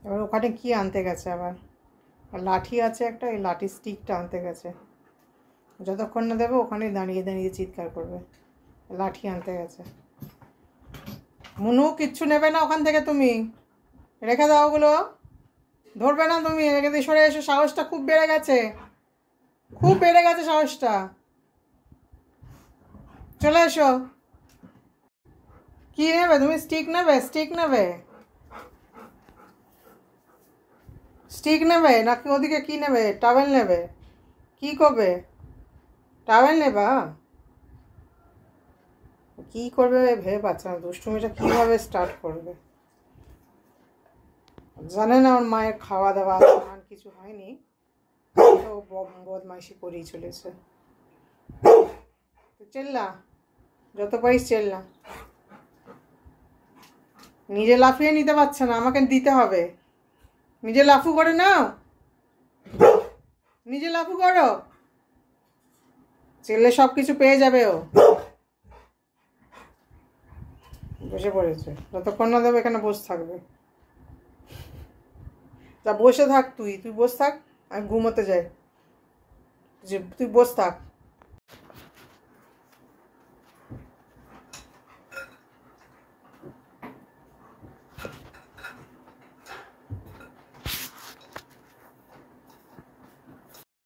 এবার ওখানে কি আনতে গেছে আবার, লাঠি আছে একটা, এই লাঠি স্টিকটা আনতে গেছে। যতক্ষণ না দেবে ওখানেই দাঁড়িয়ে দাঁড়িয়ে চিৎকার করবে, লাঠি আনতে গেছে। মুনু কিচ্ছু নেবে না ওখান থেকে, তুমি রেখে দাও ওগুলো, ধরবে না তুমি, রেখে দিয়ে সরে এসো। সাহসটা খুব বেড়ে গেছে, খুব বেড়ে গেছে সাহসটা, চলে এসো। কি নেবে তুমি? স্টিক নেবে? স্টিক নেবে? স্টিক নেবে নাকি ওদিকে কি নেবে? টাওয়েল নেবে? কি করবে? টাওয়েল নেবা? কি করবে ভেবে পাচ্ছে না, দুষ্টুমিটা কীভাবে স্টার্ট করবে। জানে না ওর মায়ের খাওয়া দাওয়া স্নান কিছু হয়নি, তো বদমাইশি করেই চলেছে। তো চেল্লা, যত পারিস চেল্লা। নিজে লাফিয়ে নিতে পারছে না, আমাকে দিতে হবে। নিজে লাফু করে নাও, নিজে লাফু করো, চেল্লে সব কিছু পেয়ে যাবে ও। বসে পড়েছে, যতক্ষণ না দেবে এখানে বসে থাকবে। তা বসে থাক, তুই বসে থাক, আমি ঘুমোতে যাই, যে তুই বসে থাক।